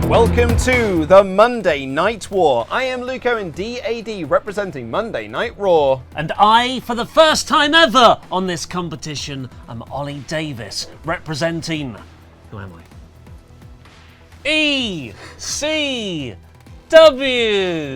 Welcome to the Monday Night War. I am Luco and DAD representing Monday Night Raw. And I, for the first time ever on this competition, am Ollie Davis representing... Who am I? ECW!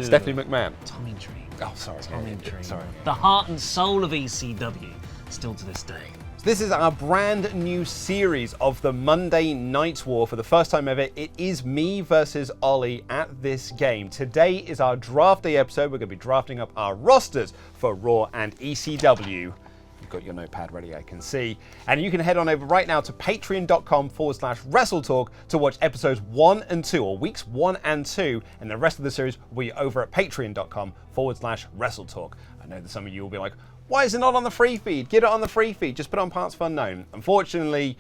Stephanie McMahon. Tommy Dream. Oh, sorry. Tommy Dream. Sorry. The heart and soul of ECW, still to this day. This is our brand new series of the Monday Night War. For the first time ever, it is me versus Ollie at this game. Today is our draft day episode. We're going to be drafting up our rosters for Raw and ECW. You've got your notepad ready, I can see. And you can head on over right now to patreon.com/WrestleTalk to watch episodes 1 and 2, or weeks 1 and 2. And the rest of the series will be over at patreon.com/WrestleTalk. I know that some of you will be like, why is it not on the free feed? Get it on the free feed. Just put it on PartsFUNknown. Unfortunately,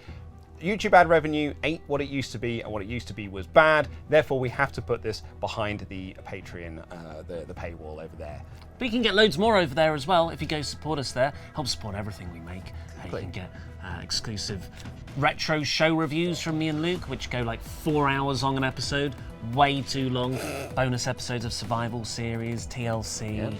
YouTube ad revenue ain't what it used to be, and what it used to be was bad. Therefore, we have to put this behind the Patreon, the paywall over there. But you can get loads more over there as well if you go support us there. Help support everything we make. You can get exclusive retro show reviews from me and Luke, which go like 4 hours on an episode. Way too long. Bonus episodes of Survival Series, TLC. Yep.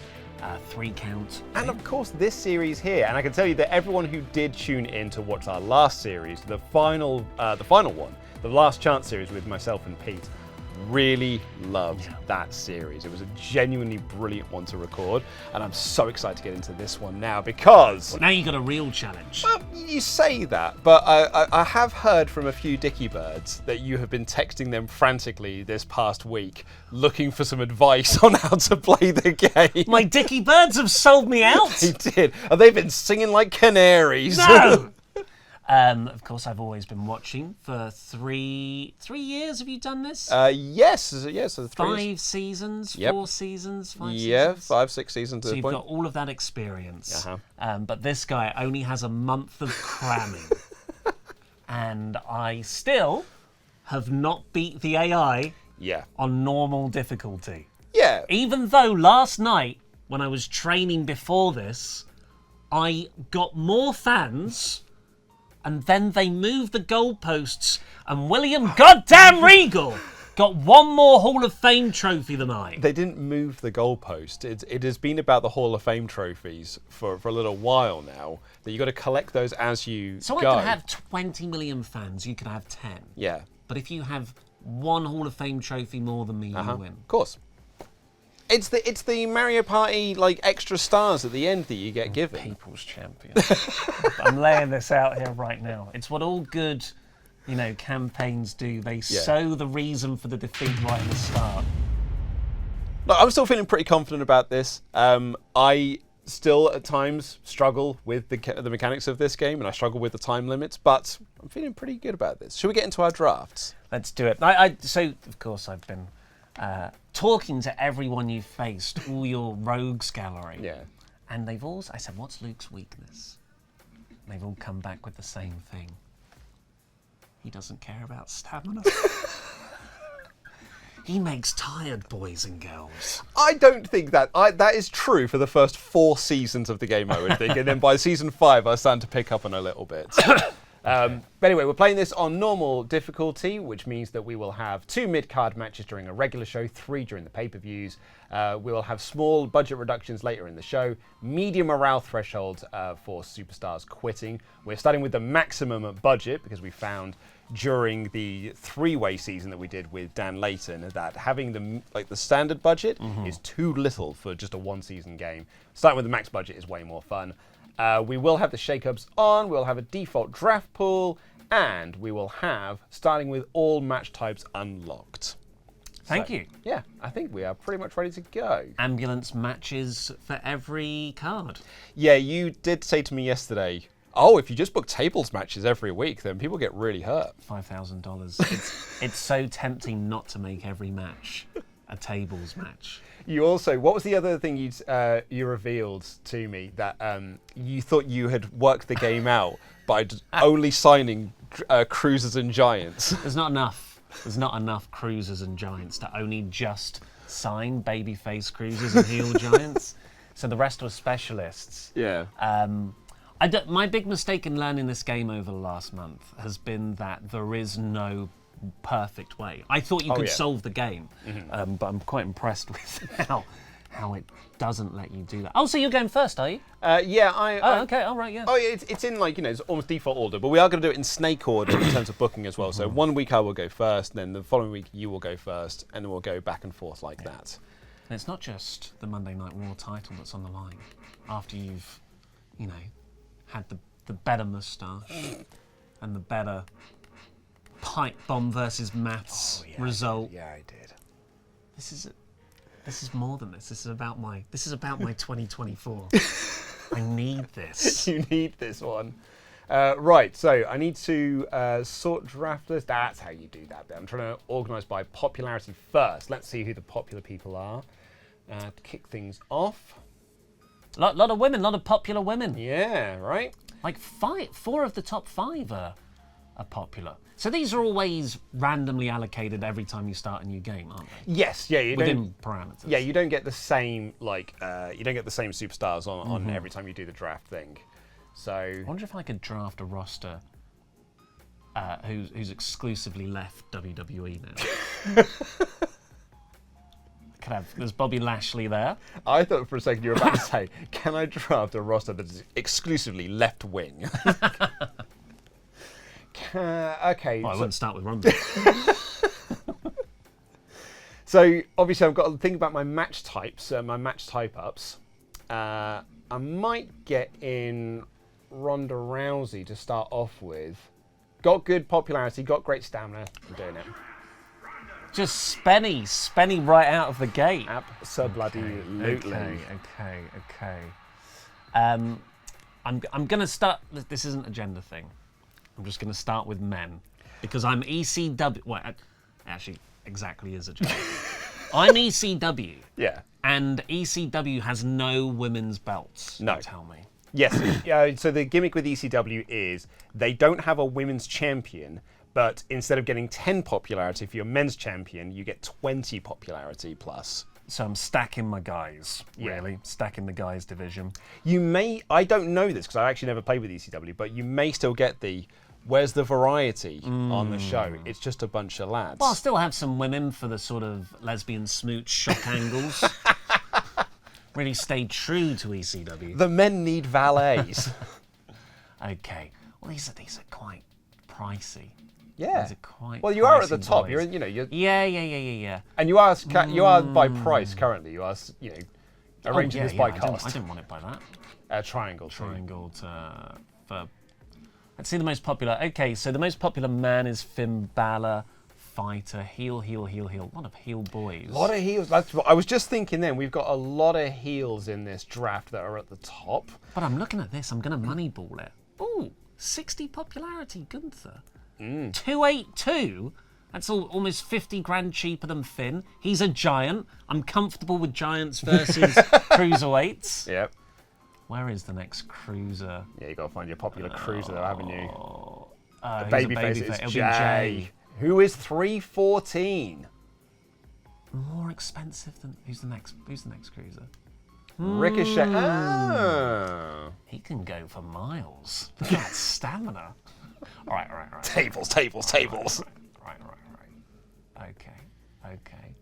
3 count. And of course this series here, and I can tell you that everyone who did tune in to watch our last series, the final one, the Last Chance series with myself and Pete, really loved that series. It was a genuinely brilliant one to record, and I'm so excited to get into this one now because... Well, now you got a real challenge. Well, you say that, but I have heard from a few dicky birds that you have been texting them frantically this past week looking for some advice on how to play the game. My dicky birds have sold me out. They did. And they've been singing like canaries. No! Of course, I've always been watching for 3 years. Have you done this? Yes. So 5 seasons, 4 seasons, 5 seasons? Yeah, 5, 6 seasons. So you've got all of that experience. But this guy only has a month of cramming. And I still have not beat the AI on normal difficulty. Yeah. Even though last night, when I was training before this, I got more fans... And then they moved the goalposts, and William Goddamn Regal got one more Hall of Fame trophy than I. They didn't move the goalpost. It has been about the Hall of Fame trophies for a little while now, that you've got to collect those as you so go. I can have 20 million fans, you can have 10. Yeah. But if you have one Hall of Fame trophy more than me, you win. Of course. It's the Mario Party like extra stars at the end that you get given. People's champion. I'm laying this out here right now. It's what all good, campaigns do. They sow the reason for the defeat right at the start. Look, I'm still feeling pretty confident about this. I still at times struggle with the mechanics of this game, and I struggle with the time limits, but I'm feeling pretty good about this. Should we get into our drafts? Let's do it. So of course I've been talking to everyone you've faced, all your rogues gallery. Yeah. And I said, what's Luke's weakness? And they've all come back with the same thing. He doesn't care about stamina. He makes tired boys and girls. I don't think that is true for the first 4 seasons of the game, I would think. And then by season 5, I was starting to pick up on a little bit. But anyway, we're playing this on normal difficulty, which means that we will have 2 mid-card matches during a regular show, 3 during the pay-per-views. We will have small budget reductions later in the show, medium morale thresholds for superstars quitting. We're starting with the maximum budget because we found during the 3-way season that we did with Dan Layton that having the standard budget is too little for just a 1-season game. Starting with the max budget is way more fun. We will have the shake-ups on, we'll have a default draft pool, and we will have, starting with all match types unlocked. Thank you. Yeah, I think we are pretty much ready to go. Ambulance matches for every card. Yeah, you did say to me yesterday, oh, if you just book tables matches every week, then people get really hurt. $5,000. It's so tempting not to make every match a tables match. You also, what was the other thing you revealed to me that you thought you had worked the game out by only signing Cruisers and Giants? There's not enough Cruisers and Giants to only just sign babyface Cruisers and heel Giants. So the rest were specialists. Yeah. My big mistake in learning this game over the last month has been that there is no perfect way. I thought you could solve the game, but I'm quite impressed with how it doesn't let you do that. Oh, so you're going first, are you? Yeah, okay, all right, yeah. Oh, yeah, it's in it's almost default order, but we are going to do it in snake order in terms of booking as well. So 1 week I will go first, then the following week you will go first, and then we'll go back and forth like that. And it's not just the Monday Night Raw title that's on the line. After you've, had the better moustache and the better pipe bomb versus maths result. Yeah, I did. This is more than this. This is about my 2024. I need this. You need this one. Right, so I need to sort draft list. That's how you do that bit. I'm trying to organise by popularity first. Let's see who the popular people are. To kick things off. Lot of women, lot of popular women. Yeah, right. Like 4 of the top 5 are popular. So these are always randomly allocated every time you start a new game, aren't they? Yes, yeah. Within parameters. Yeah, you don't get the same you don't get the same superstars on every time you do the draft thing. So I wonder if I could draft a roster who's exclusively left WWE now. There's Bobby Lashley there. I thought for a second you were about to say, can I draft a roster that is exclusively left wing? Okay. I wouldn't start with Rumble. So obviously I've got to think about my match types, my match type ups. I might get in Ronda Rousey to start off with. Got good popularity, got great stamina. I'm doing it. Just Spenny right out of the gate. Absolutely. Okay. I'm going to start. This isn't a gender thing. I'm just going to start with men because I'm ECW. Well, actually, exactly is a gender. I'm ECW. Yeah. And ECW has no women's belts. No. Tell me. Yes. So the gimmick with ECW is they don't have a women's champion. But instead of getting 10 popularity, if you're men's champion, you get 20 popularity plus. So I'm stacking my guys, really. Stacking the guys division. You may, I don't know this because I actually never played with ECW, but you may still get where's the variety on the show? It's just a bunch of lads. Well, I'll still have some women for the sort of lesbian smooch shock angles. Really stayed true to ECW. The men need valets. Okay. Well, these are quite pricey. Yeah. These are quite well, you are at the pricey top. boys. You're Yeah. And you are by price currently. You are arranging this by cost. I didn't want it by that. Triangle. Triangle for. Let's see the most popular. Okay, so the most popular man is Finn Balor. Fighter, heel. A lot of heel boys. A lot of heels. That's what I was just thinking then. We've got a lot of heels in this draft that are at the top. But I'm looking at this. I'm going to moneyball it. Ooh, 60 popularity, Gunther. 282. That's almost 50 grand cheaper than Finn. He's a giant. I'm comfortable with giants versus cruiserweights. Yep. Where is the next cruiser? Yeah, you got to find your popular cruiser though, haven't you? The babyface is Jay. Who is 314? More expensive than who's the next cruiser? Ricochet. Oh. He can go for miles. Look at that stamina. All right. Tables. Right. Okay.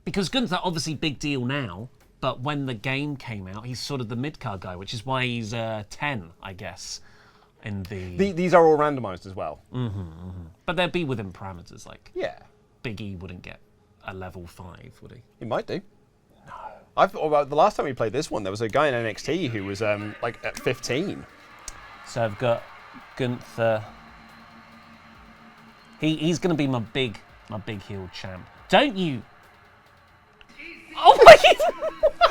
Because Gunther, obviously big deal now, but when the game came out, he's sort of the mid-card guy, which is why he's 10, I guess, in These are all randomised as well. But they'd be within parameters, like... Yeah. Big E wouldn't get a level 5, would he? He might do. No. The last time we played this one, there was a guy in NXT who was at 15. So I've got Gunther. He's going to be my big heel champ. Don't you? Oh my!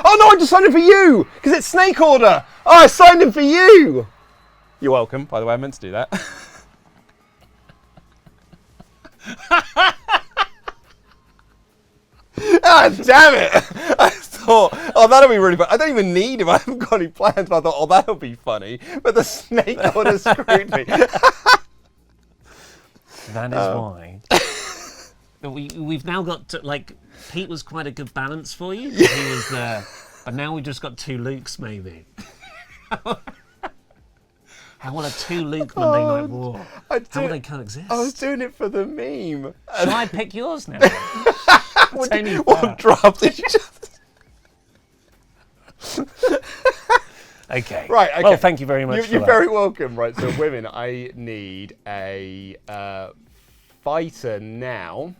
Oh no! I just signed him for you because it's snake order. Oh, I signed him for you. You're welcome. By the way, I meant to do that. Ah, damn it! I thought, that'll be really fun. I don't even need him. I haven't got any plans, but I thought, that'll be funny. But the snake order screwed me. That is why. We've now got Pete was quite a good balance for you. He was there, but now we've just got 2 Lukes maybe. How will a two Luke Monday Night War? How will they coexist? I was doing it for the meme. Shall I pick yours now? We'll draft each other. Okay. Right, okay. Well, thank you very much for You're that. very welcome. Right, so women, I need a fighter now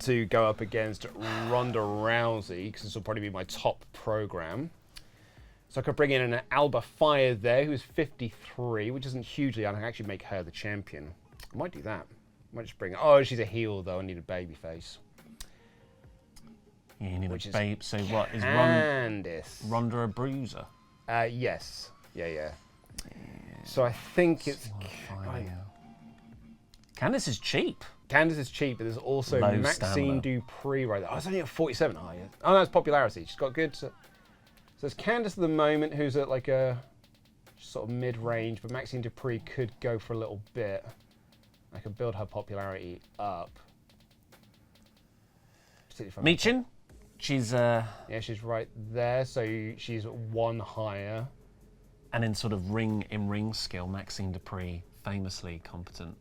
to go up against Ronda Rousey, because this will probably be my top program. So I could bring in an Alba Fire there, who's 53, which isn't hugely. I can actually make her the champion. I might do that. I might just bring. Oh, she's a heel though. I need a baby face. Yeah, you need Which a is babe. So what is Candice? Ronda a bruiser? Yes. Yeah. So I think it's. Candice is cheap. Candice is cheap, but there's also Low Maxine stamina. Dupree right there. Oh, it's only at 47. Oh, yeah. Oh, no, it's popularity. She's got good. So it's Candice at the moment, who's at like a sort of mid-range, but Maxine Dupree could go for a little bit. I could build her popularity up. Michin? She's Yeah, she's right there, so she's one higher. and in sort of in-ring skill, Maxine Dupree famously competent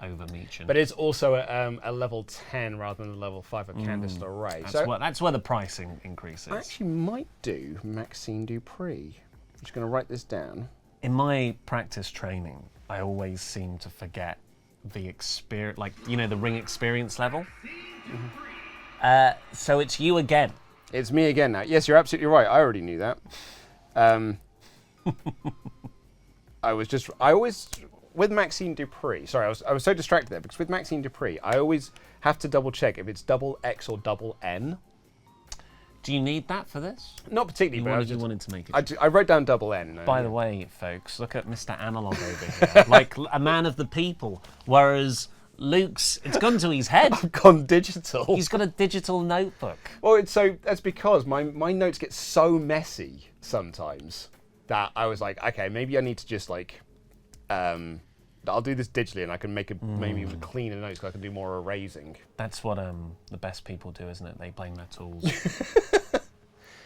over Michin. But it's also at a level 10 rather than a level 5 of Candice LeRae. That's where the pricing increases. I actually might do Maxine Dupree. I'm just going to write this down. In my practice training, I always seem to forget the experience, like, you know, the ring experience level. So it's you again. It's me again now. Yes, you're absolutely right. I already knew that. I always, with Maxine Dupree, sorry, I was so distracted there, because with Maxine Dupree, I always have to double check if it's double X or double N. Do you need that for this? Not particularly, but You wanted to make it. I wrote down double N. By the way, folks, look at Mr. Analog over here. Like a man of the people. Whereas Luke's, it's gone to his head. I've gone digital. He's got a digital notebook. Well, that's because my notes get so messy sometimes that I was like, okay, maybe I need to just like, I'll do this digitally and I can make maybe even cleaner notes so I can do more erasing. That's what the best people do, isn't it? They blame their tools.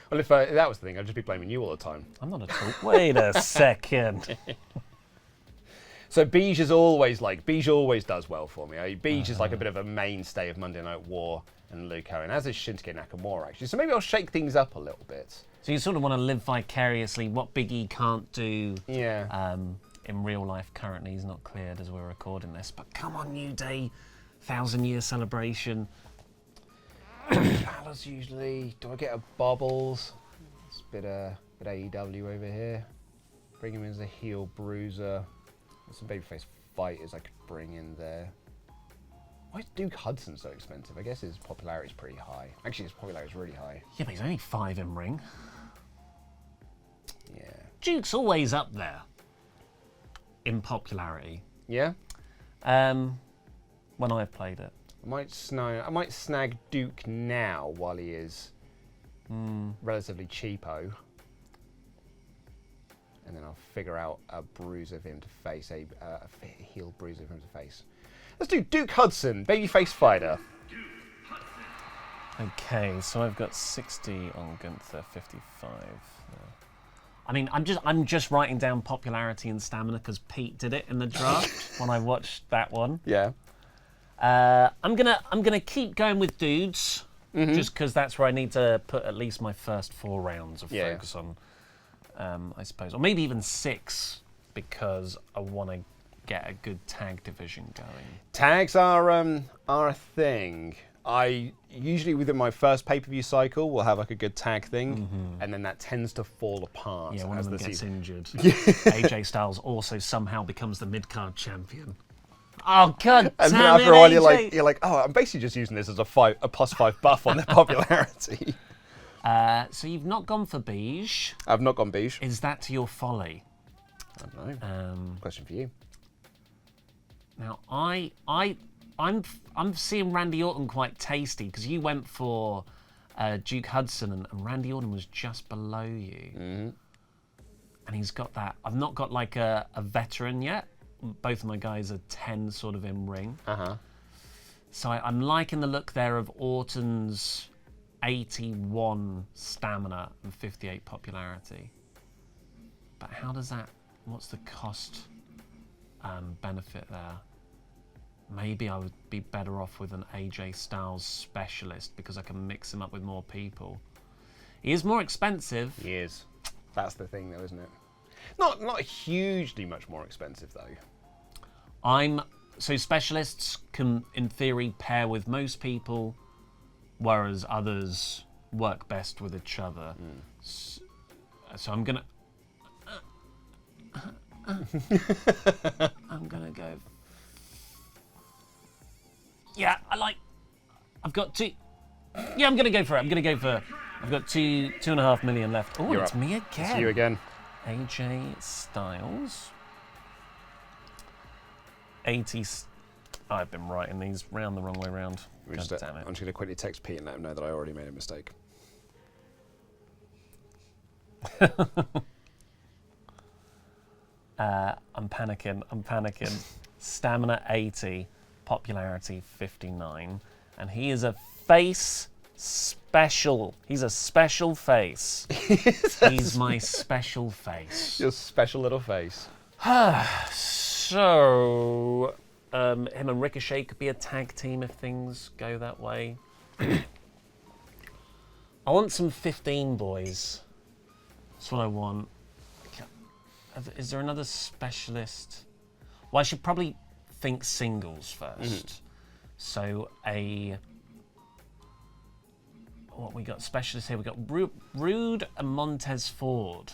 Well, if that was the thing, I'd just be blaming you all the time. I'm not a tool. Wait a second. So Beige always does well for me. Beige is like a bit of a mainstay of Monday Night War and Luke Owen, as is Shinsuke Nakamura actually. So maybe I'll shake things up a little bit. So you sort of want to live vicariously what Big E can't do. Yeah. In real life currently. He's not cleared as we're recording this, but come on, New Day, 1,000-year celebration. Balor's usually. Do I get a Bobbles? It's a bit AEW over here. Bring him in as a heel bruiser. There's some babyface fighters I could bring in there. Why is Duke Hudson so expensive? I guess his popularity is pretty high. Actually, his popularity is really high. Yeah, but he's only 5 in ring. Yeah. Duke's always up there in popularity. Yeah. When I've played it. I might snag Duke now while he is relatively cheapo. And then I'll figure out a bruiser of him to face, a heel bruiser of him to face. Let's do Duke Hudson, babyface fighter. Okay, so I've got 60 on Gunther, 55. I mean, I'm just writing down popularity and stamina because Pete did it in the draft when I watched that one. Yeah. I'm gonna keep going with dudes, just because that's where I need to put at least my first 4 rounds of focus on. I suppose, or maybe even 6, because I want to get a good tag division going. Tags are a thing. I usually within my first pay-per-view cycle will have like a good tag thing, and then that tends to fall apart. Yeah, one as of them the gets season. injured. AJ Styles also somehow becomes the Midcard champion. Oh God! And then after a while, you're like, oh, I'm basically just using this as a +5 buff on their popularity. So you've not gone for Beige. I've not gone Beige. Is that to your folly? I don't know. Question for you. Now I'm seeing Randy Orton quite tasty because you went for Duke Hudson and Randy Orton was just below you, and he's got that. I've not got like a veteran yet. Both of my guys are 10 sort of in ring. So I'm liking the look there of Orton's 81 stamina and 58 popularity. But how does that? What's the cost benefit there? Maybe I would be better off with an AJ Styles specialist because I can mix him up with more people. He is more expensive. He is. That's the thing, though, isn't it? Not hugely much more expensive, though. So specialists can, in theory, pair with most people, whereas others work best with each other. So I'm gonna. I'm gonna go. Yeah, I've got two. Yeah, I'm gonna go for it. I've got 2.5 million left. Oh, it's me again. It's you again. AJ Styles. 80. I've been writing these round the wrong way round. I'm just going to quickly text Pete and let him know that I already made a mistake. I'm panicking. Stamina 80, popularity 59, and he is a face special. He's a special face. He's my special face. Your special little face. So, him and Ricochet could be a tag team if things go that way. I want some 15 boys. That's what I want. Is there another specialist? Well, I should probably think singles first. So what we got specialists here? We got Rude and Montez Ford.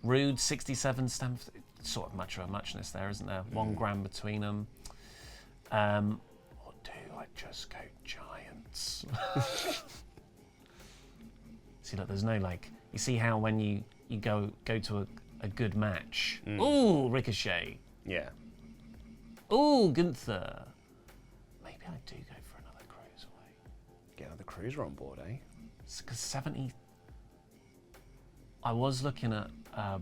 Rude 67 stamp. Sort of much of a muchness there, isn't there? 1 gram between them. Or do I just go Giants? See, look, there's no you see how when you go to a good match. Ooh, Ricochet. Yeah. Ooh, Gunther. Maybe I do go for another cruiserweight. Get another cruiser on board, eh? Because 70. I was looking at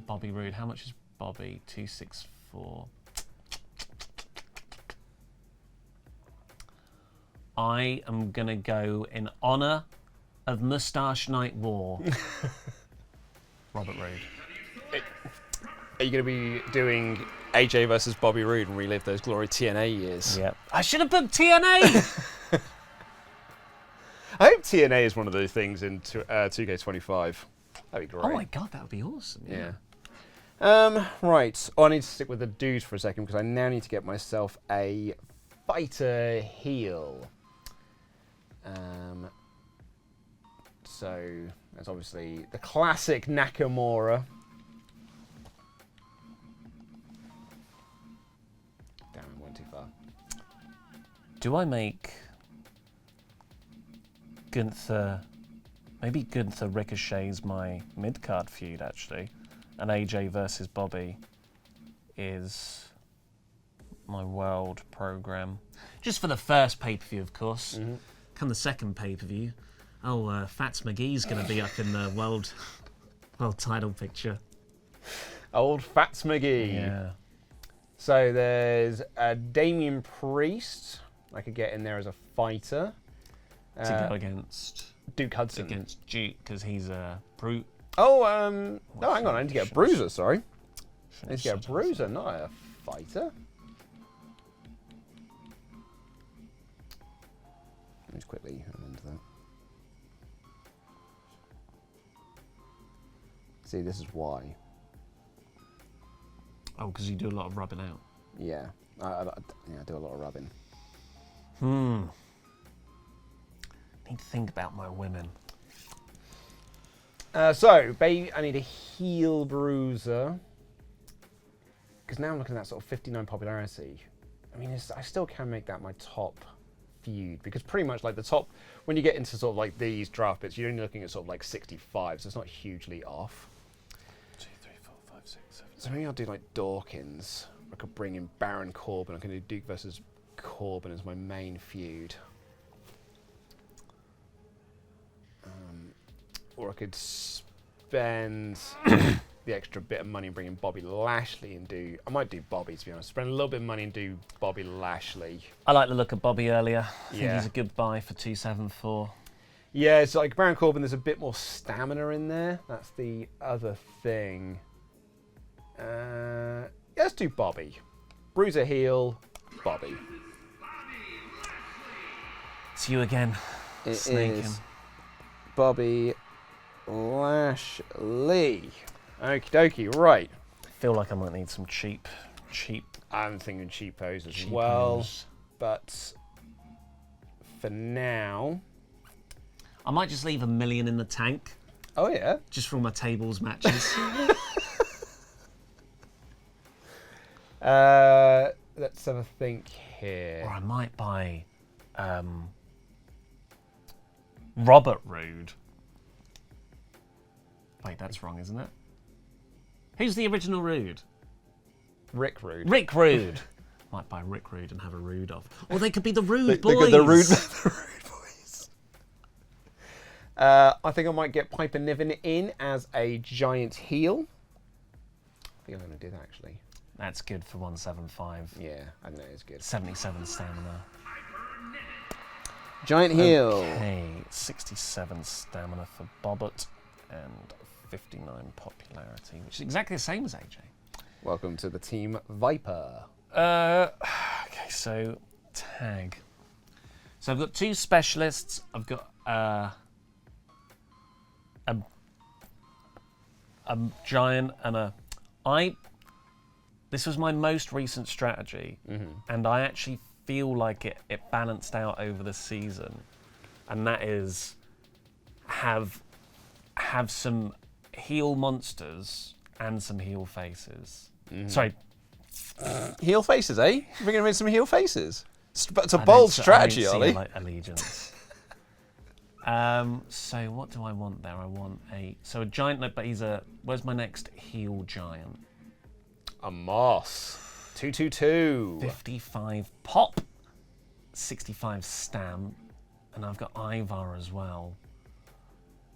Bobby Roode. How much is Bobby? 264. I am gonna go in honor of Mustache Night War. Robert Roode. Are you going to be doing AJ versus Bobby Roode and relive those glory TNA years? Yep. I should have put TNA! I hope TNA is one of those things in 2K25. That'd be great. Oh my god, that would be awesome. Yeah. Right. Oh, I need to stick with the dudes for a second because I now need to get myself a fighter heel. So, that's obviously the classic Nakamura. Damn, I went too far. Do I make Gunther... Maybe Gunther Ricochet's my mid-card feud, actually. And AJ versus Bobby is my world program. Just for the first pay-per-view, of course. Come the second pay-per-view. Oh, Fats McGee's going to be up in the world title picture. Old Fats McGee. Yeah. So there's Damian Priest. I could get in there as a fighter. To go against... Duke Hudson. Against Duke, because he's a brute. Oh, no, hang on. I need to get a bruiser, sorry. I need to get a bruiser, not a fighter. Let me just quickly amend that. See, this is why. Oh, because you do a lot of rubbing out. Yeah, I do a lot of rubbing. Need to think about my women. So, baby, I need a heel bruiser. Because now I'm looking at that sort of 59 popularity. I mean, I still can make that my top feud. Because pretty much like the top, when you get into sort of like these draft bits, you're only looking at sort of like 65, so it's not hugely off. 2, 3, 4, 5, 6, 7. So maybe I'll do like Dawkins. I could bring in Baron Corbin. I can do Duke versus Corbin as my main feud. Or I could spend the extra bit of money and bring in Bobby Lashley and do... I might do Bobby, to be honest. Spend a little bit of money and do Bobby Lashley. I like the look of Bobby earlier. I think Yeah. he's a good buy for 274. Yeah, it's like Baron Corbin, there's a bit more stamina in there. That's the other thing. Let's do Bobby. Bruiser heel, Bobby. It's you again. It Snaking. is Bobby Lashley. Okie dokie, right. Feel like I might need some cheap. I'm thinking cheapos as Cheapos. well, but for now... I might just leave $1 million in the tank. Oh, yeah? Just for all my tables matches. Let's have a think here. Or I might buy Robert Roode. Wait, that's wrong, isn't it? Who's the original Roode? Rick Rude. Rick Rude. Might buy Rick Rude and have a Rude off. Or they could be the Rude Boys. They got the Rude Boys. I think I might get Piper Niven in as a giant heel. I think I'm going to do that, actually. That's good for 175. Yeah, I know it's good. 77 stamina. Giant heel. Okay, 67 stamina for Bobbert and 59 popularity, which is exactly the same as AJ. Welcome to the Team Viper. Okay, so tag. So I've got 2 specialists. I've got a giant and a... This was my most recent strategy, and I actually feel like it balanced out over the season, and that is have some heel monsters and some heel faces. Sorry. Heel faces, eh? We're going to make some heel faces. It's a bold strategy, Ollie. Like allegiance. So what do I want there? I want a giant, but he's a... Where's my next heel giant? A Moss. 222. 55 pop. 65 stam. And I've got Ivar as well.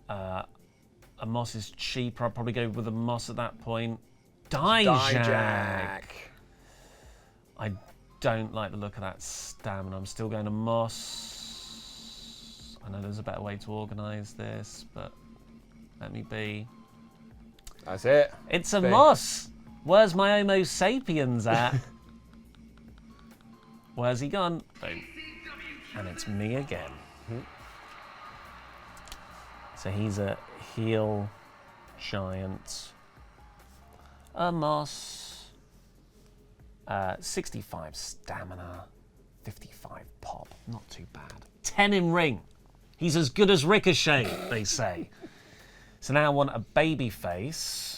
A Moss is cheaper. I'll probably go with a Moss at that point. Dijak. I don't like the look of that stamina. I'm still going to Moss. I know there's a better way to organise this, but let me be. That's it. It's a Moss. Where's my Homo sapiens at? Where's he gone? Boom. And it's me again. So he's a heel giant. A Moss. 65 stamina. 55 pop. Not too bad. 10 in ring. He's as good as Ricochet, they say. So now I want a baby face.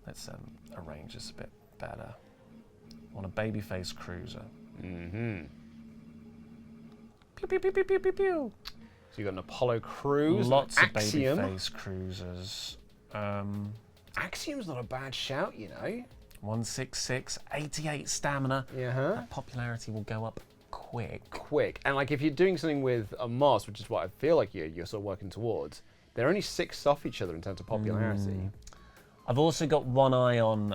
Let's arrange this a bit better. I want a babyface cruiser. Mm-hmm. Pew, pew, pew, pew, pew, pew, pew. So you've got an Apollo Crews. Lots of Axiom. babyface cruisers. Axiom's not a bad shout, you know. 166, 88 stamina. Yeah. That popularity will go up quick. And like if you're doing something with a Moss, which is what I feel like you're sort of working towards, they're only 6 off each other in terms of popularity. I've also got one eye on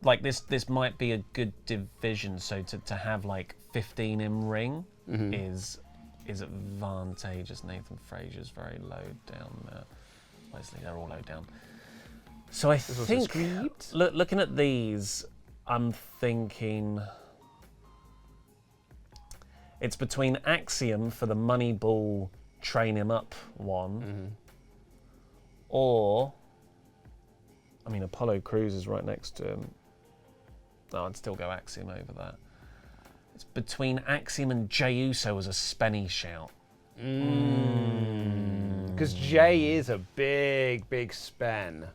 like this might be a good division, so to have like 15 in ring is advantageous. Nathan Frazier's very low down there. Obviously they're all low down. So I think looking at these, I'm thinking it's between Axiom for the Moneyball train him up one, or I mean Apollo Crews is right next to him. No, I'd still go Axiom over that. It's between Axiom and Jey Uso as a spenny shout. Because Jay is a big spen.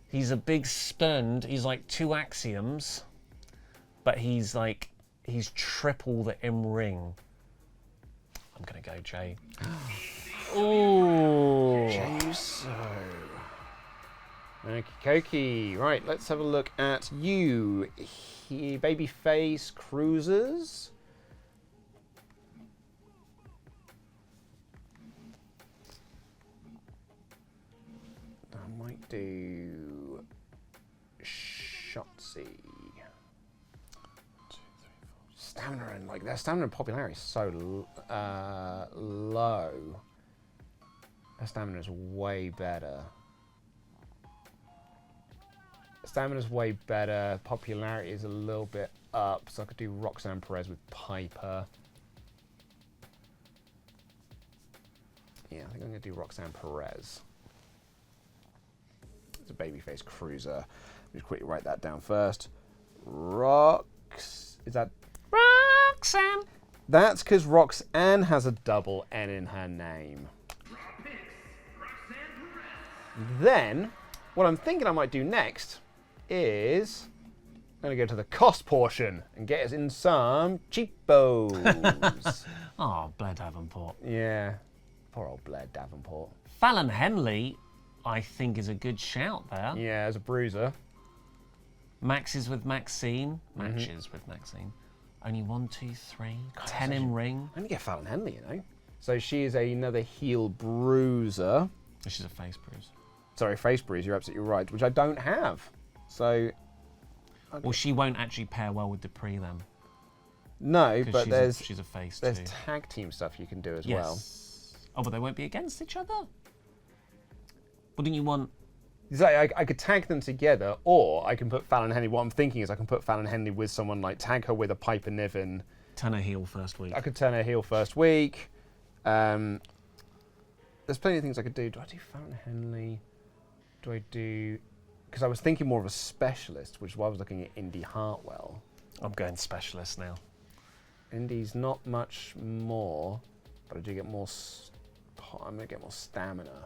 He's a big spend. He's like 2 Axioms, but he's triple the in ring. I'm gonna go Jay. Ooh. Jey Uso. Okie dokie. Right, let's have a look at you. Babyface cruisers. I might do Shotzi. Stamina and like their stamina and popularity is so low. Their stamina is way better. Stamina's way better. Popularity is a little bit up, so I could do Roxanne Perez with Piper. Yeah, I think I'm going to do Roxanne Perez. It's a babyface cruiser. Let me just quickly write that down first. Is that Roxanne? That's because Roxanne has a double N in her name. Then, what I'm thinking I might do next is I'm going to go to the cost portion and get us in some cheapos. Oh, Blair Davenport. Yeah, poor old Blair Davenport. Fallon Henley, I think, is a good shout there. Yeah, as a bruiser. Maxes with Maxine. Matches with Maxine. Only 1, 2, 3. 10 in ring. I'm going to get Fallon Henley, you know. So she is another heel bruiser. She's a face bruiser. Sorry, face bruiser, you're absolutely right, which I don't have. So... Okay. Well, she won't actually pair well with Dupree then. No, but she's a face there's too. tag team stuff you can do as well. Oh, but they won't be against each other? Wouldn't you want... So I could tag them together, or I can put Fallon Henley. What I'm thinking is I can put Fallon Henley with someone, like tag her with a Piper Niven. Turn her heel first week. I could turn her heel first week. There's plenty of things I could do. Do I do Fallon Henley? Do I do... Because I was thinking more of a specialist, which is why I was looking at Indy Hartwell. I'm going specialist now. Indy's not much more, but I do get more... I'm going to get more stamina.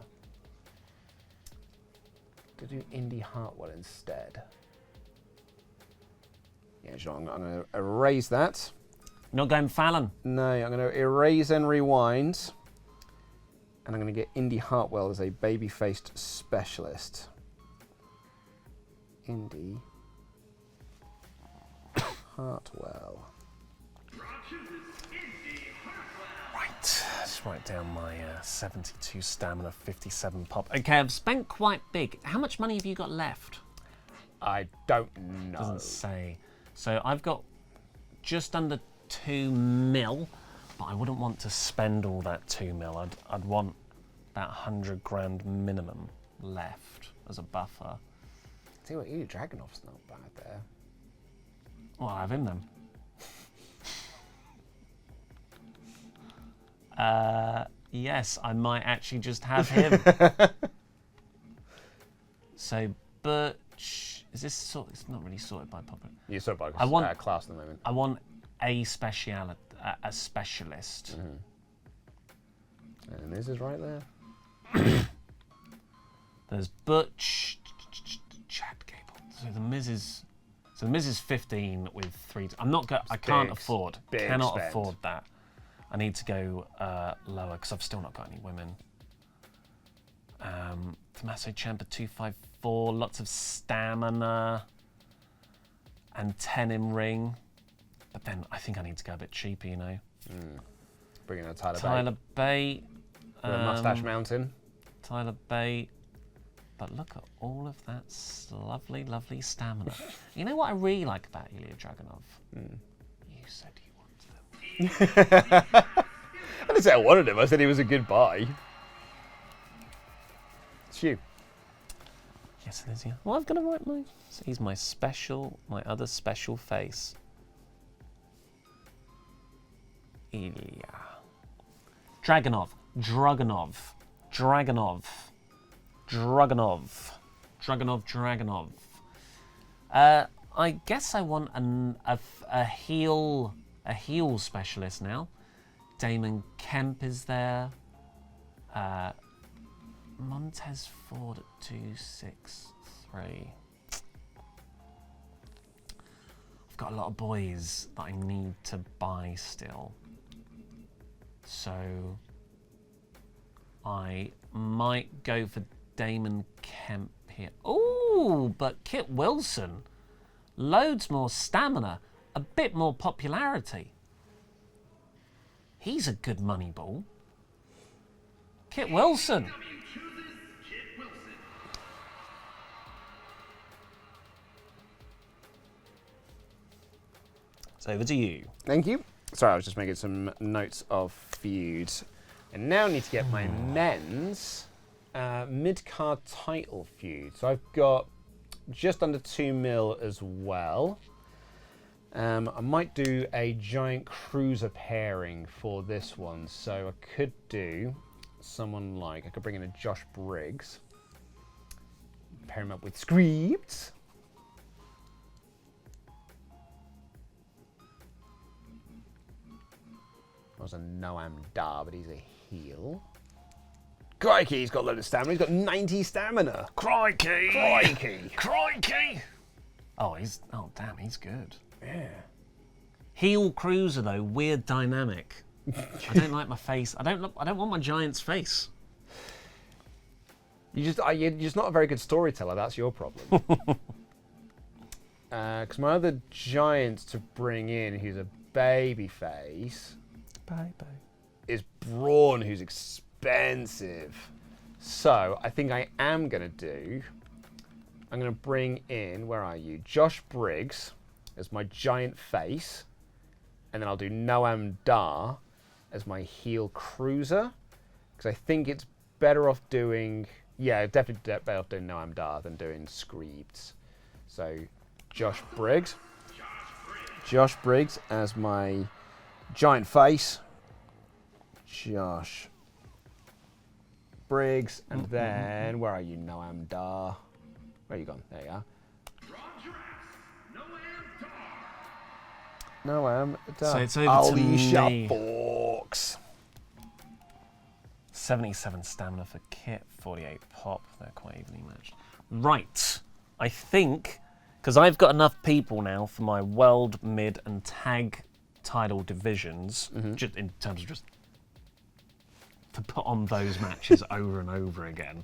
To do Indy Hartwell instead. Yeah, sure, I'm going to erase that. Not going Fallon? No, I'm going to erase and rewind. And I'm going to get Indy Hartwell as a baby-faced specialist. Indy Hartwell. Right, just write down my 72 stamina, 57 pop. Okay, I've spent quite big. How much money have you got left? I don't know. Doesn't say. So I've got just under 2 mil, but I wouldn't want to spend all that 2 mil. I'd want about 100 grand minimum left as a buffer. See what you Dragonov's not bad there. Well, I have him then. Yes, I might actually just have him. So Butch, is this sort? It's not really sorted by popular. You're sorted by class at the moment. I want a specialist. And this is right there. There's Butch. Chad Gable. So the Miz is 15 with 3. I'm not I can't afford. Cannot afford that. I need to go lower because I've still not got any women. Tommaso Ciampa 254. Lots of stamina. And 10 in ring. But then I think I need to go a bit cheaper, you know. Bring in a Tyler Bate. The Mustache Mountain. Tyler Bate. But look at all of that lovely, lovely stamina. You know what I really like about Ilya Dragunov? You said you wanted him. I didn't say I wanted him. I said he was a good buy. It's you. Yes, it is, yeah. Well, I've got to write my... So he's my other special face. Ilya. Dragunov. I guess I want a heel specialist now. Damon Kemp is there. Montez Ford at 263. I've got a lot of boys that I need to buy still. So I might go for Damon Kemp here. Ooh, but Kit Wilson. Loads more stamina, a bit more popularity. He's a good money ball. Kit Wilson. It's over to you. Thank you. Sorry, I was just making some notes of feuds. And now I need to get my men's mid-card title feud. So I've got just under 2 mil as well. I might do a giant cruiser pairing for this one. So I could do someone like, I could bring in a Josh Briggs. Pair him up with Screeps. That was a Noam Dar, but he's a heel. Crikey, he's got a load of stamina. He's got 90 stamina. Crikey! Crikey! Crikey! Oh, damn, he's good. Yeah. Heel cruiser though, weird dynamic. I don't like my face. I don't want my giant's face. You're just not a very good storyteller. That's your problem. Because my other giant to bring in, who's a baby face, is Braun, who's expensive. So I think I am going to do, I'm going to bring in, where are you? Josh Briggs as my giant face. And then I'll do Noam Dar as my heel cruiser. Because I think it's better off doing, yeah, definitely better off doing Noam Dar than doing Screeps. So Josh Briggs. Josh Briggs as my giant face. Josh Briggs. And then, where are you, Noam Dar? Where are you gone? There you are. Noam Dar. So it's over to me. Forks. 77 stamina for Kit, 48 pop. They're quite evenly matched. Right. I think, because I've got enough people now for my world, mid, and tag title divisions, just in terms of just to put on those matches over and over again.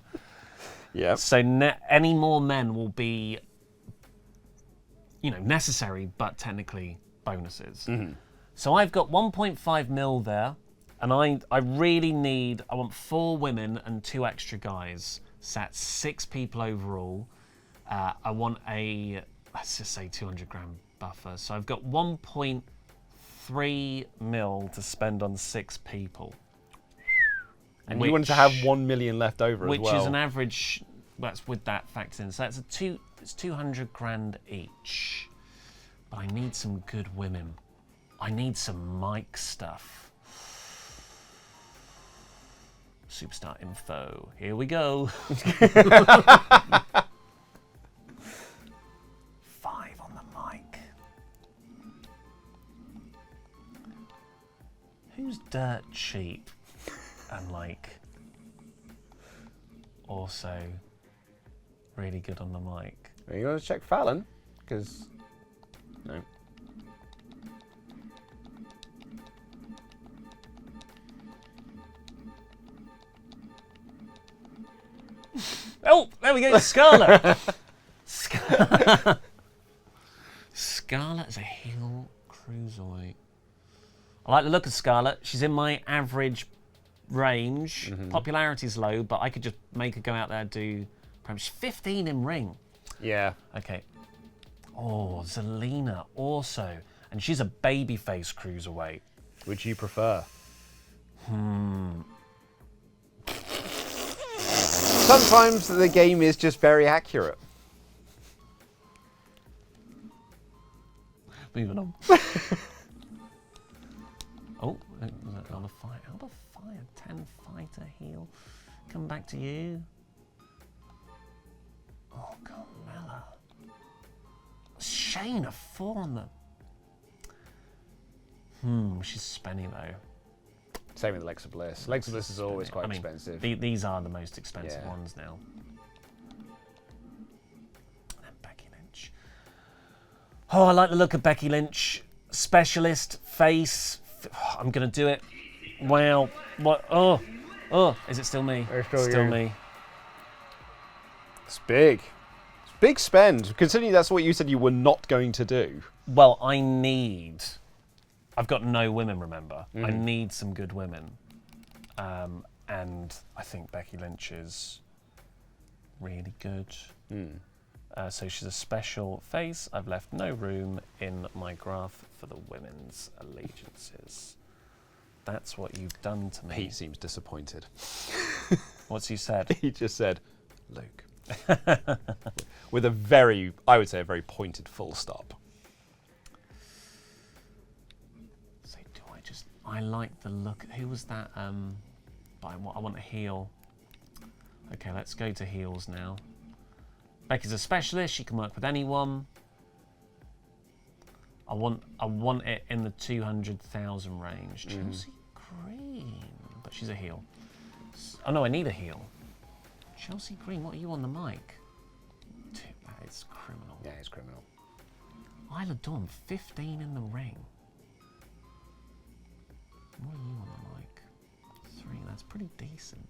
Yeah. So any more men will be, necessary, but technically bonuses. So I've got 1.5 mil there, and I really I want 4 women and 2 extra guys. So that's 6 people overall. I want let's just say 200 grand buffer. So I've got 1.3 mil to spend on 6 people. And you wanted to have 1 million left over as well. Which is an average, that's with that factored in. So that's it's 200 grand each. But I need some good women. I need some mic stuff. Superstar info. Here we go. 5 on the mic. Who's dirt cheap and also really good on the mic? Are you going to check Fallon? Because no. Oh, there we go, Scarlett. Scarlett is a heel cruiserweight. I like the look of Scarlett. She's in my average range. Popularity's low, but I could just make her go out there and do perhaps 15 in ring. Yeah. Okay. Oh, Zelina also. And she's a babyface cruiserweight. Would you prefer? Sometimes the game is just very accurate. Moving on. Oh, another fight. Another fire. 10 fighter heel. Come back to you. Oh, Carmella. Shayna 4 on the. She's spending though. Same with Alexa Bliss. Alexa Bliss is always quite expensive. These are the most expensive ones now. And Becky Lynch. Oh, I like the look of Becky Lynch. Specialist, face. I'm going to do it. Wow. What? Oh. Is it still me? Still me. It's big. It's a big spend, considering that's what you said you were not going to do. Well, I've got no women, remember. I need some good women. And I think Becky Lynch is really good. So she's a special face. I've left no room in my graph for the women's allegiances. That's what you've done to me. Pete seems disappointed. What's he said? He just said, Luke, with a very, I would say, a very pointed full stop. So I like the look. Who was that? But I want a heel. Okay, let's go to heels now. Becky's a specialist. She can work with anyone. I want it in the 200,000 range. Chelsea Green, but she's a heel. Oh no, I need a heel. Chelsea Green, what are you on the mic? That is criminal. Yeah, it's criminal. Isla Dawn, 15 in the ring. What are you on the mic? 3, that's pretty decent.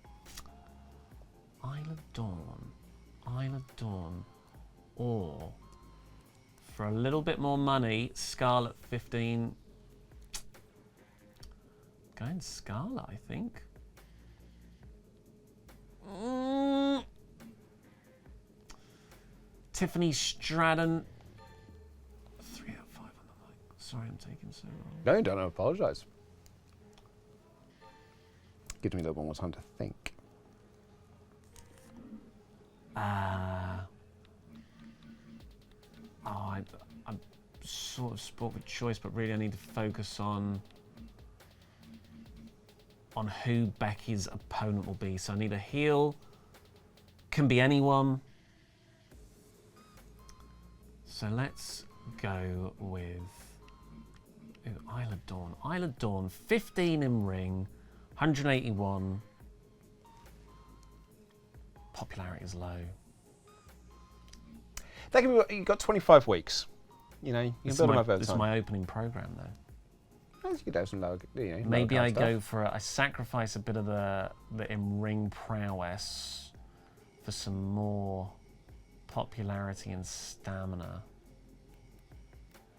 Isla Dawn, or for a little bit more money, Scarlett 15. Going Scarlett, I think. Tiffany Stratton. 3 out of 5 on the mic. Sorry, I'm taking so long. No, don't apologise. Gives me a little bit more time to think. I'm sort of sport with choice, but really I need to focus on who Becky's opponent will be. So I need a heel. Can be anyone. So let's go with Isla Dawn. Isla Dawn, 15 in ring, 181. Popularity is low. That can be. You've got 25 weeks. You know, you can build them up over This time. is my opening program, though. You could have some low, Maybe low I stuff. go for I sacrifice a bit of the in-ring prowess for some more popularity and stamina.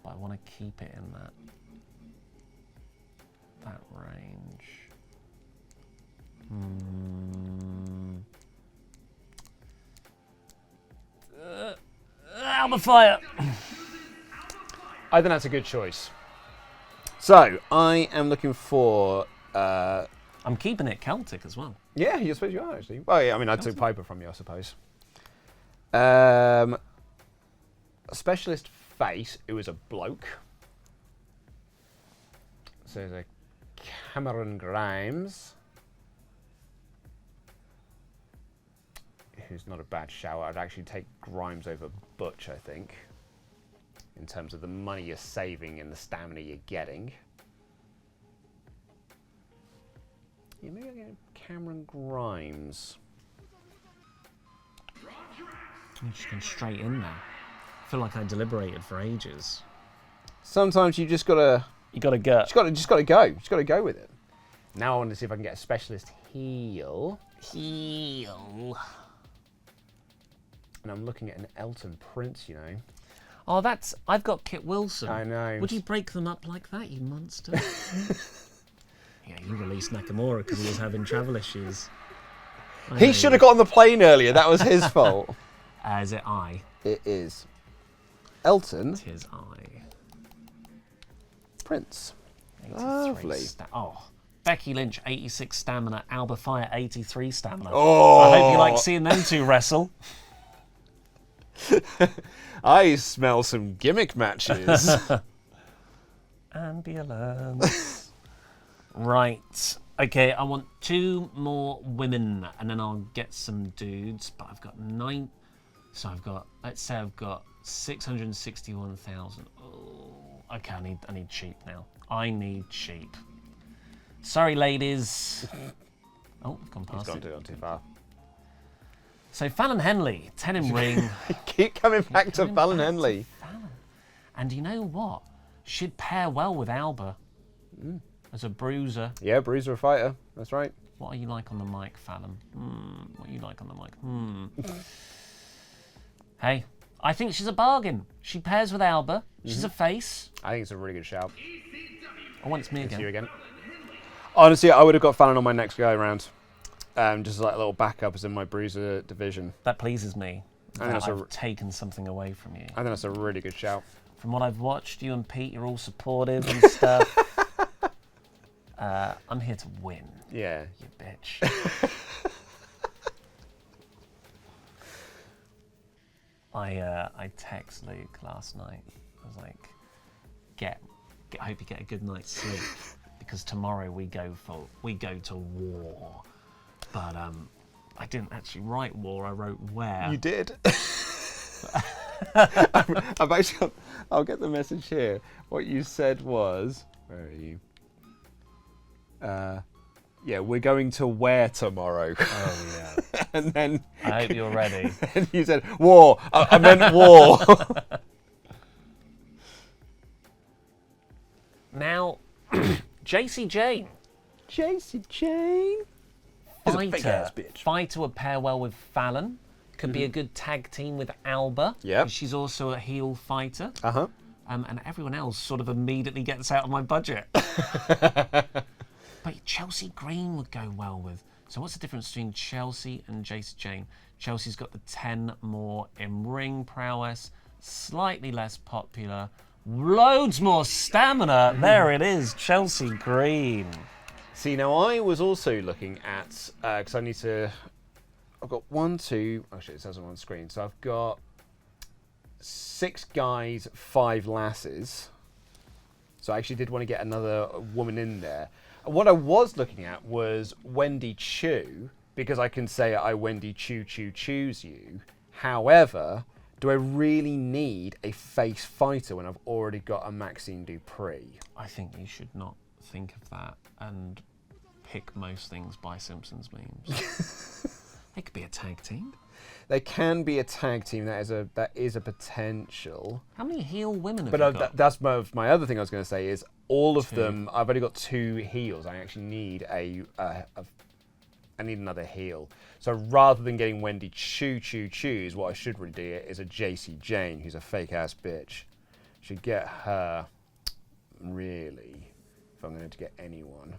But I want to keep it in that range. Alba Fire. I think that's a good choice. So I am looking for. I'm keeping it Celtic as well. Yeah, I suppose you are actually. Well, yeah, I mean, I took Piper from you, I suppose. A specialist face. It was a bloke. So there's a Cameron Grimes, who's not a bad shout. I'd actually take Grimes over Butch, I think, in terms of the money you're saving and the stamina you're getting. Yeah, maybe I'll get Cameron Grimes. I'm just going straight in there. I feel like I deliberated for ages. Sometimes you just gotta. You got to go. Just gotta go. Just gotta go with it. Now I want to see if I can get a specialist heel. Heel. And I'm looking at an Elton Prince, you know. Oh, I've got Kit Wilson. I know. Would you break them up like that, you monster? Yeah, you released Nakamura because he was having travel issues. He should have got on the plane earlier. That was his fault. Is it I? It is. Elton Tis I. Prince. 83 Lovely. Becky Lynch, 86 stamina. Alba Fire, 83 stamina. Oh. I hope you like seeing them two wrestle. I smell some gimmick matches. Ambulance. Right. Okay, I want 2 more women, and then I'll get some dudes. But I've got 9. So let's say I've got 661,000. Oh, okay, I need cheap now. I need cheap. Sorry, ladies. Oh, I've gone past He's gone too far. So Fallon Henley, 10 in ring. Keep coming back to Fallon Henley. And you know what? She'd pair well with Alba as a bruiser. Yeah, bruiser fighter. That's right. What are you like on the mic, Fallon? What are you like on the mic? Hey, I think she's a bargain. She pairs with Alba. She's a face. I think it's a really good shout. Oh, it's me It's again. you again. Honestly, I would have got Fallon on my next go round. Just like a little backup as in my bruiser division. That pleases me. I think that's I've taken something away from you. I think that's a really good shout. From what I've watched, you and Pete, you're all supportive and stuff. I'm here to win. Yeah. You bitch. I text Luke last night. I was like, I hope you get a good night's sleep because tomorrow we go to war. But I didn't actually write war. I wrote where. You did. I'll get the message here. What you said was, where are you? Yeah, we're going to where tomorrow? Oh yeah. And then I hope you're ready. And you said war. I meant war. Now, JC Jane. JC Jane. Fighter would pair well with Fallon. Could be a good tag team with Alba. Yeah. She's also a heel fighter. Uh-huh. And everyone else sort of immediately gets out of my budget. But Chelsea Green would go well with. So what's the difference between Chelsea and JC Jane? Chelsea's got the 10 more in ring prowess, slightly less popular, loads more stamina. There it is, Chelsea Green. See, now I was also looking at, because I've got 1, 2, actually it says on screen, so I've got 6 guys, 5 lasses. So I actually did want to get another woman in there. What I was looking at was Wendy Chu, because I can say I Wendy Chu choose you. However, do I really need a face fighter when I've already got a Maxine Dupree? I think you should not think of that and pick most things by Simpsons memes. They could be a tag team. They can be a tag team. That is a potential. How many heel women have you got? That's my other thing I was going to say is all of them. I've only got 2 heels. I actually need I need another heel. So rather than getting Wendy choose, what I should really do is a JC Jane, who's a fake ass bitch. Should get her. Really, if I'm going to get anyone,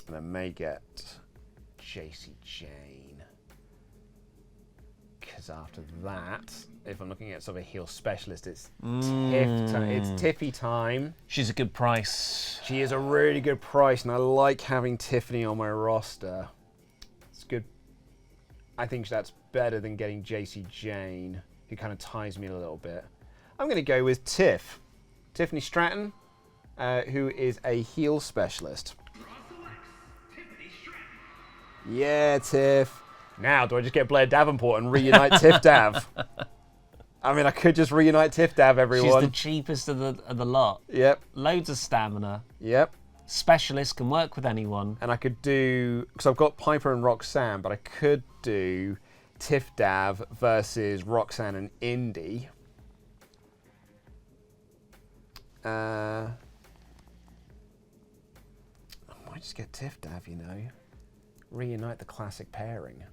and I may get JC Jane. Because after that, if I'm looking at sort of a heel specialist, it's Tiffy time. She's a good price. She is a really good price, and I like having Tiffany on my roster. It's good. I think that's better than getting JC Jane, who kind of ties me in a little bit. I'm going to go with Tiffany Stratton, who is a heel specialist. Yeah, Tiff. Now, do I just get Blair Davenport and reunite Tiff Dav? I mean, I could just reunite Tiff Dav, everyone. She's the cheapest of the lot. Yep. Loads of stamina. Yep. Specialist, can work with anyone. And I could do, because I've got Piper and Roxanne, but I could do Tiff Dav versus Roxanne and Indy. I might just get Tiff Dav, you know. Reunite the classic pairing.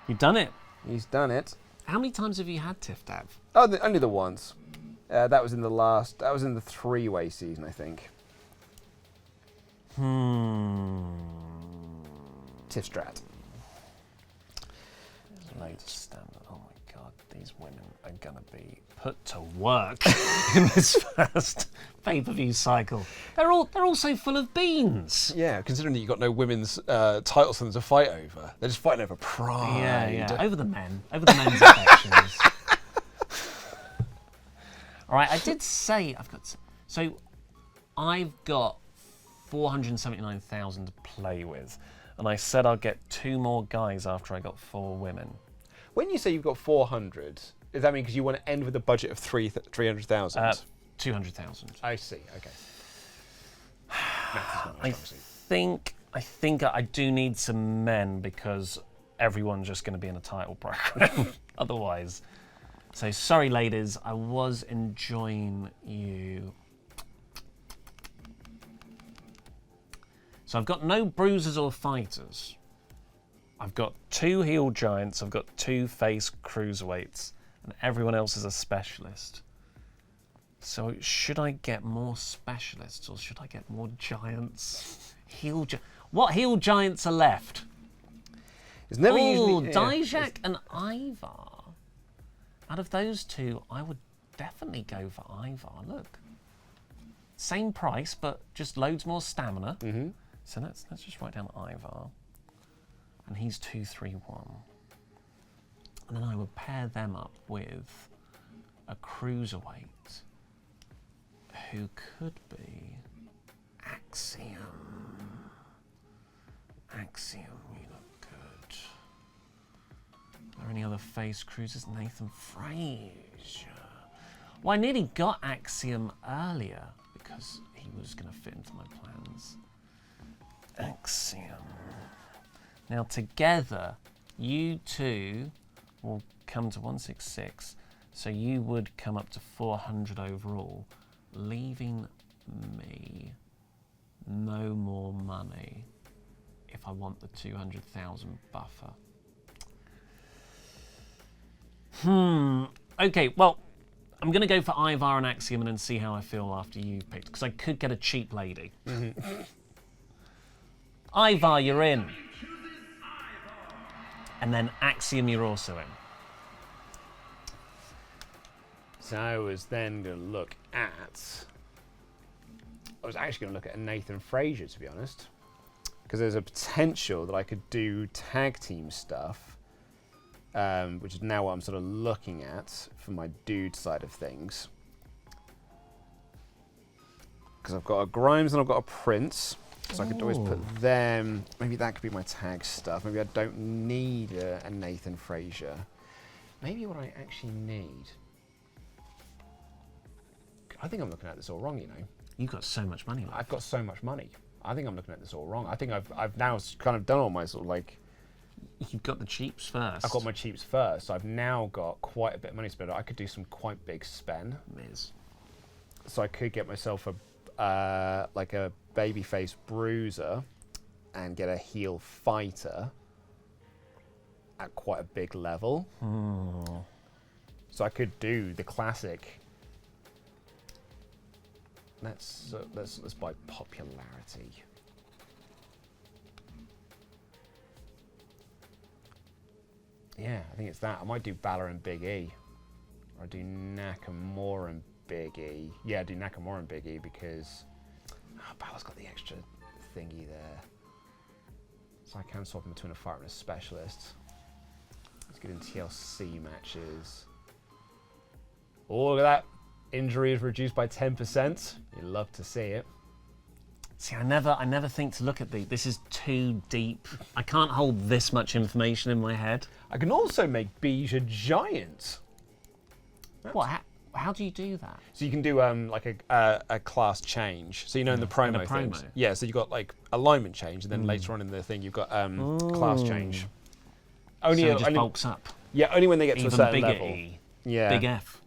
You've done it. He's done it. How many times have you had Tiff Dav? Oh, only the once. That was in the 3-way season, I think. Tiff Strat. Loads of stamina. Oh my god, these women are gonna be put to work in this first pay-per-view cycle. They're all so full of beans. Yeah, considering that you've got no women's titles for them to fight over. They're just fighting over pride. Yeah. Over the men's affections. All right, I did say I've got 479,000 to play with, and I said I'll get 2 more guys after I got 4 women. When you say you've got 400, does that mean because you want to end with a budget of 300,000? 200,000. I see. Okay. I think I do need some men because everyone's just going to be in a title program otherwise. So sorry, ladies, I was enjoying you. So I've got no bruisers or fighters. I've got 2 heel giants, I've got 2 face cruiserweights, and everyone else is a specialist. So should I get more specialists or should I get more giants? What heel giants are left? It's never usually... Dijak and Ivar. Out of those 2, I would definitely go for Ivar. Look. same price, but just loads more stamina. So let's just write down Ivar. And he's 231. And then I would pair them up with a cruiserweight who could be Axiom. Axiom, you look good. Are there any other face cruisers? Nathan Frazier. Well, I nearly got Axiom earlier because he was going to fit into my plans. Axiom. Now together, you two will come to 166, so you would come up to 400 overall, leaving me no more money if I want the 200,000 buffer. Okay, well, I'm going to go for Ivar and Axiom and then see how I feel after you picked, because I could get a cheap lady. Ivar, you're in. And then Axiom, you're also in. So I was then going to look at... I was actually going to look at a Nathan Frazier, to be honest. Because there's a potential that I could do tag team stuff, which is now what I'm sort of looking at for my dude side of things. Because I've got a Grimes and I've got a Prince. So I could always put them... Maybe that could be my tag stuff. Maybe I don't need a Nathan Frazier. Maybe what I actually need... I think I'm looking at this all wrong, you know. You've got so much money left. I've got so much money. I think I'm looking at this all wrong. I think I've now kind of done all my sort of like... You've got the cheaps first. I've got my cheaps first. So I've now got quite a bit of money to spend. I could do some quite big spend. Miz. So I could get myself a like a babyface bruiser and get a heel fighter at quite a big level. So I could do the classic. Let's buy popularity. Yeah, I think it's that. I might do Balor and Big E. Or I do Nakamura and Big E. Yeah, I do Nakamura and Big E because Balor's got the extra thingy there. So I can swap him between a fighter and a specialist. Let's get in TLC matches. Oh, look at that. Injury is reduced by 10%. You love to see it. See, I never think to look at the. This is too deep. I can't hold this much information in my head. I can also make Beige a giant. What? How do you do that? So you can do like a class change. So you know in the promo things. Yeah. So you got like alignment change, and then later on in the thing you've got class change. Only so it just bulks up. Yeah, only when they get to a certain bigger level. E. Yeah. Big F.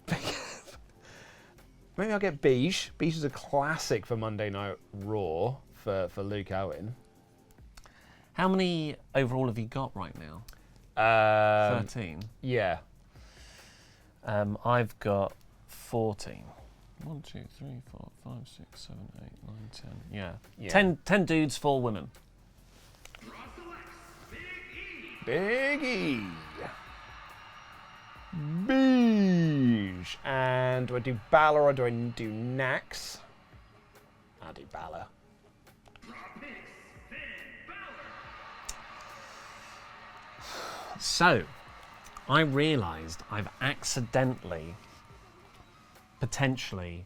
Maybe I'll get Beige. Beige is a classic for Monday Night Raw for Luke Owen. How many overall have you got right now? 13. Yeah. I've got 14. 1, 2, 3, 4, 5, 6, 7, 8, 9, 10. Yeah. 10 dudes, 4 women. Big E. Beige. And do I do Balor or do I do Nax? I'll do Balor. So, I realised I've accidentally, potentially,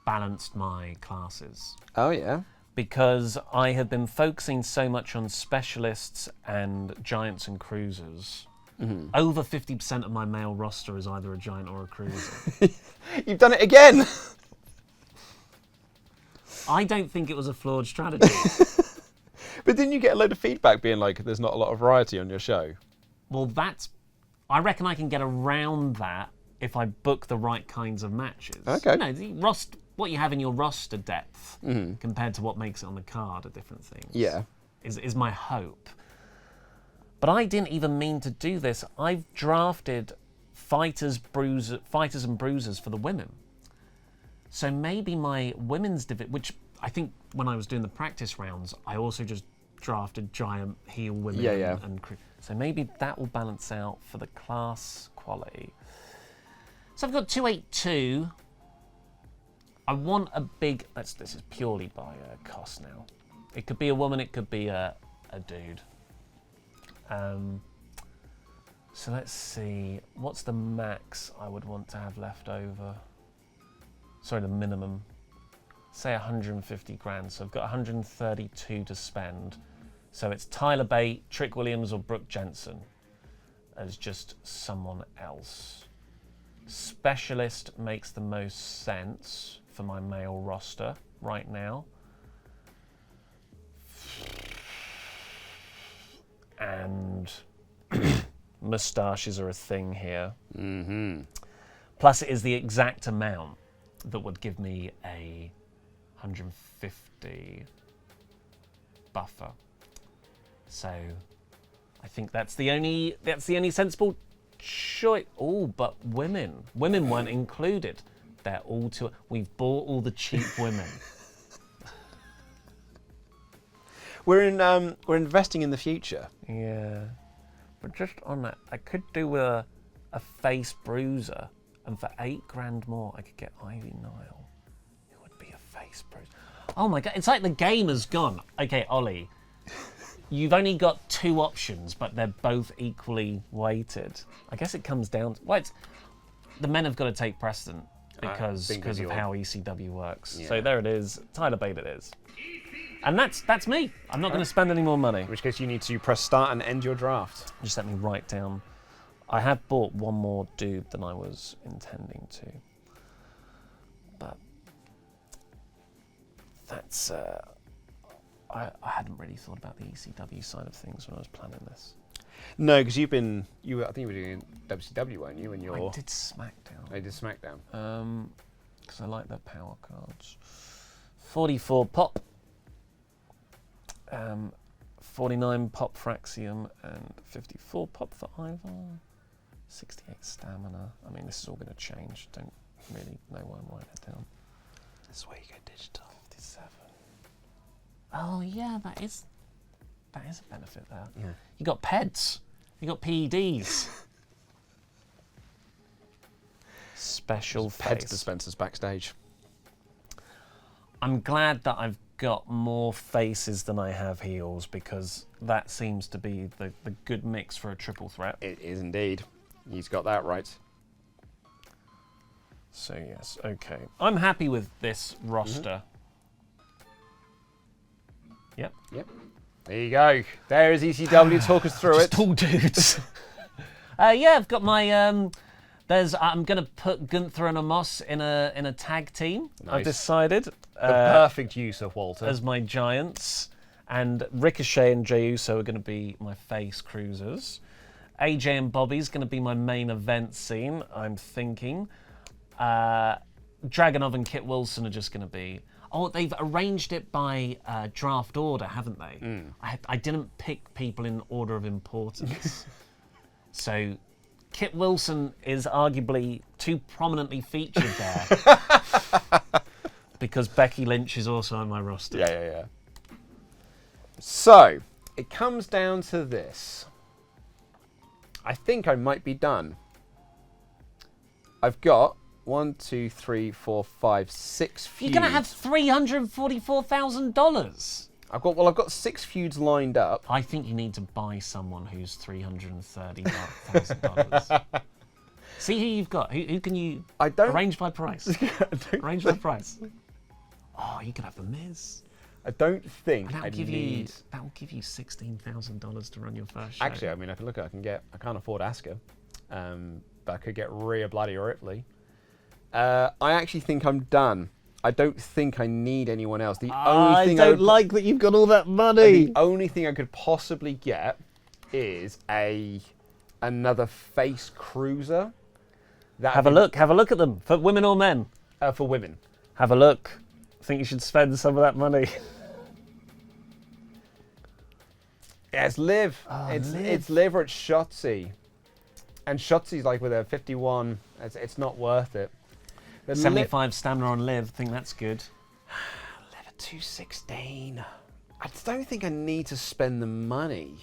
balanced my classes. Oh, yeah? Because I have been focusing so much on specialists and giants and cruisers. Over 50% of my male roster is either a giant or a cruiser. You've done it again! I don't think it was a flawed strategy. But didn't you get a load of feedback being like, there's not a lot of variety on your show? Well, I reckon I can get around that if I book the right kinds of matches. Okay. You know, what you have in your roster depth compared to what makes it on the card are different things. Yeah. Is my hope. But I didn't even mean to do this. I've drafted fighters and bruisers for the women. So maybe my women's division, which I think when I was doing the practice rounds, I also just drafted giant heel women. And so maybe that will balance out for the class quality. So I've got 282. I want a big. This is purely by cost now. It could be a woman. It could be a dude. So let's see. What's the max I would want to have left over? Sorry, the minimum. Say 150 grand. So I've got 132 to spend. So it's Tyler Bate, Trick Williams, or Brooke Jensen as just someone else. Specialist makes the most sense for my male roster right now. And moustaches are a thing here. Mm-hmm. Plus it is the exact amount that would give me a 150 buffer. So I think that's the only sensible choice. Oh, but women weren't included. They're all too. We've bought all the cheap women. We're investing in the future. Yeah, but just on that, I could do a face bruiser, and for $8 grand more, I could get Ivy Nile. It would be a face bruiser. Oh my god, it's like the game has gone. Okay, Ollie, you've only got 2 options, but they're both equally weighted. I guess it comes down to the men have got to take precedent because of how ECW works. Yeah. So there it is, Tyler Bate it is. And that's me. I'm not going to spend any more money. In which case you need to press start and end your draft. Just let me write down. I have bought one more dude than I was intending to. But that's... I hadn't really thought about the ECW side of things when I was planning this. No, because I think you were doing WCW, weren't you? I did SmackDown. I did SmackDown. Because I like their power cards. 44 pop. 49 pop for Axiom and 54 pop for Ivar. 68 stamina. I mean, this is all going to change. Don't really know why I'm writing it down. This is where you go digital. 57. Oh yeah, that is a benefit there. Yeah. You got PEDs. You got PEDs. Special face. PEDs dispensers backstage. I'm glad that I've got more faces than I have heels because that seems to be the good mix for a triple threat. It is indeed. He's got that right. So yes, okay. I'm happy with this roster. Yep. There you go. There is ECW. Talk us through it. Just all dudes. Yeah, I've got my. I'm going to put Gunther and Amos in a tag team. Nice. I've decided. The perfect use of Walter as my giants, and Ricochet and Jey Uso are going to be my face cruisers. AJ and Bobby's going to be my main event scene. I'm thinking. Dragunov and Kit Wilson are just going to be. Oh, they've arranged it by draft order, haven't they? Mm. I didn't pick people in order of importance. So Kit Wilson is arguably too prominently featured there. Because Becky Lynch is also on my roster. Yeah. So, it comes down to this. I think I might be done. I've got 1, 2, 3, 4, 5, 6 feuds. You're going to have $344,000. I've got 6 feuds lined up. I think you need to buy someone who's $330,000. See who you've got. Who can you arrange by price? Arrange by price. Oh, you could have the Miz. I don't think That will give you $16,000 to run your first show. Actually, I mean, I can look at. I can't afford Asuka, but I could get Rhea Bloody Ripley. I actually think I'm done. I don't think I need anyone else. The only thing I don't like that you've got all that money. The only thing I could possibly get is another face cruiser. Have a look at them. For women or men? For women. Have a look. I think you should spend some of that money. Yeah, it's Liv. It's Liv or it's Shotzi. And Shotzi's like with a 51. It's not worth it. But 75 stamina on Liv. I think that's good. Liv at 216. I don't think I need to spend the money.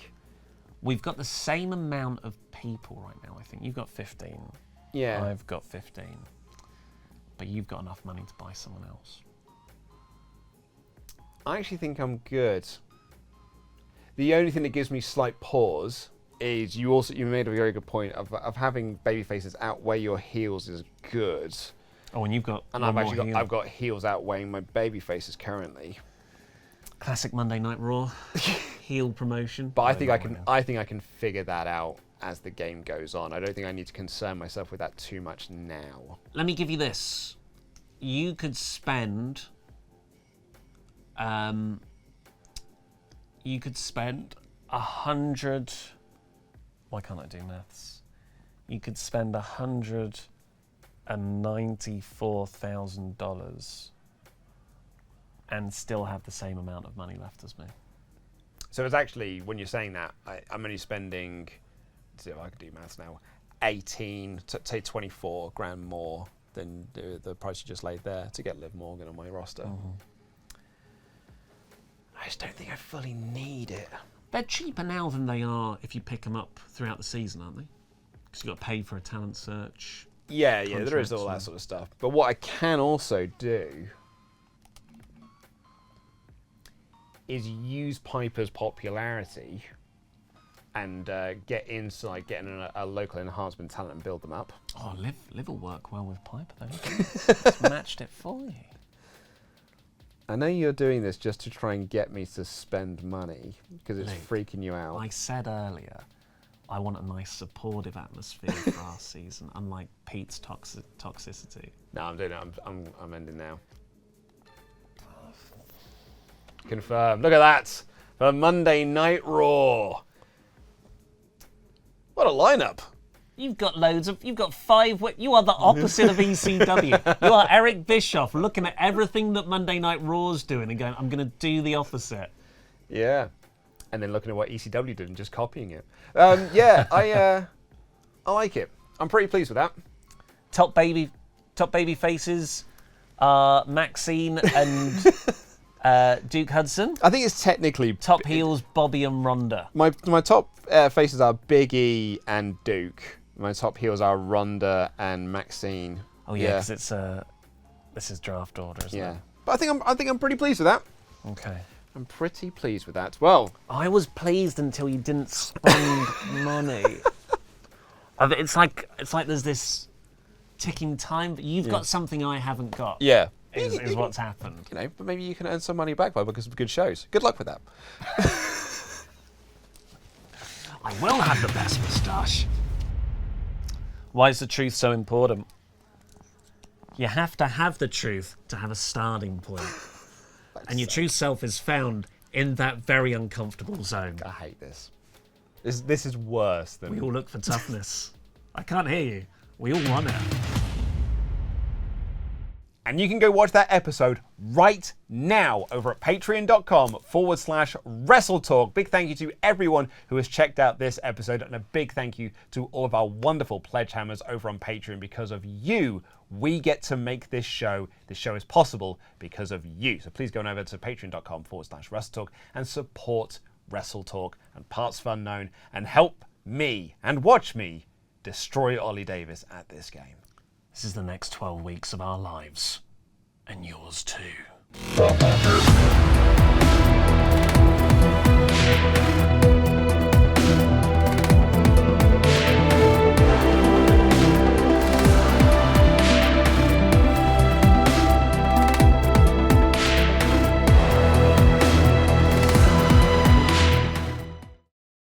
We've got the same amount of people right now, I think. You've got 15. Yeah. I've got 15. but you've got enough money to buy someone else. I actually think I'm good. The only thing that gives me slight pause is you made a very good point of having baby faces outweigh your heels is good. Oh, and you've got I've got heels outweighing my baby faces currently. Classic Monday Night Raw heel promotion. But I think I can figure that out as the game goes on. I don't think I need to concern myself with that too much now. Let me give you this. You could spend $100. Why can't I do maths? You could spend $194,000 and still have the same amount of money left as me. So it's actually, when you're saying that, I'm only spending, let's see if I can do maths now, 24 grand more than the price you just laid there to get Liv Morgan on my roster. Mm-hmm. I just don't think I fully need it. They're cheaper now than they are if you pick them up throughout the season, aren't they? Because you've got to pay for a talent search. Yeah, there is all that sort of stuff. But what I can also do is use Piper's popularity and get into getting a local enhancement talent and build them up. Oh, Liv will work well with Piper though. It's matched it for you. I know you're doing this just to try and get me to spend money because it's freaking you out. I said earlier, I want a nice supportive atmosphere for our season, unlike Pete's toxicity. No, I'm doing it. I'm ending now. Confirmed. Look at that for Monday Night Raw. What a lineup! You've got five. You are the opposite of ECW. You are Eric Bischoff looking at everything that Monday Night Raw's doing and going, I'm going to do the opposite. Yeah. And then looking at what ECW did and just copying it. Yeah, I like it. I'm pretty pleased with that. Top baby faces are Maxine and Duke Hudson. I think it's technically top heels Bobby and Ronda. My top faces are Big E and Duke. My top heels are Ronda and Maxine. Oh yeah, because it's this is draft order, isn't it? But I think I'm pretty pleased with that. Okay. I'm pretty pleased with that. Well, I was pleased until you didn't spend money. It's like there's this ticking time, but you've got something I haven't got. Yeah. Is what's happened. You know, but maybe you can earn some money back because of good shows. Good luck with that. I will have the best moustache. Why is the truth so important? You have to have the truth to have a starting point. And your true self is found in that very uncomfortable zone. I hate this. This is worse than... We all look for toughness. I can't hear you. We all want it. And you can go watch that episode right now over at patreon.com/WrestleTalk. Big thank you to everyone who has checked out this episode, and a big thank you to all of our wonderful pledge hammers over on Patreon. Because of you, we get to make this show. This show is possible because of you. So please go on over to patreon.com/WrestleTalk and support WrestleTalk and partsFUNknown and help me and watch me destroy Ollie Davis at this game. This is the next 12 weeks of our lives. And yours too.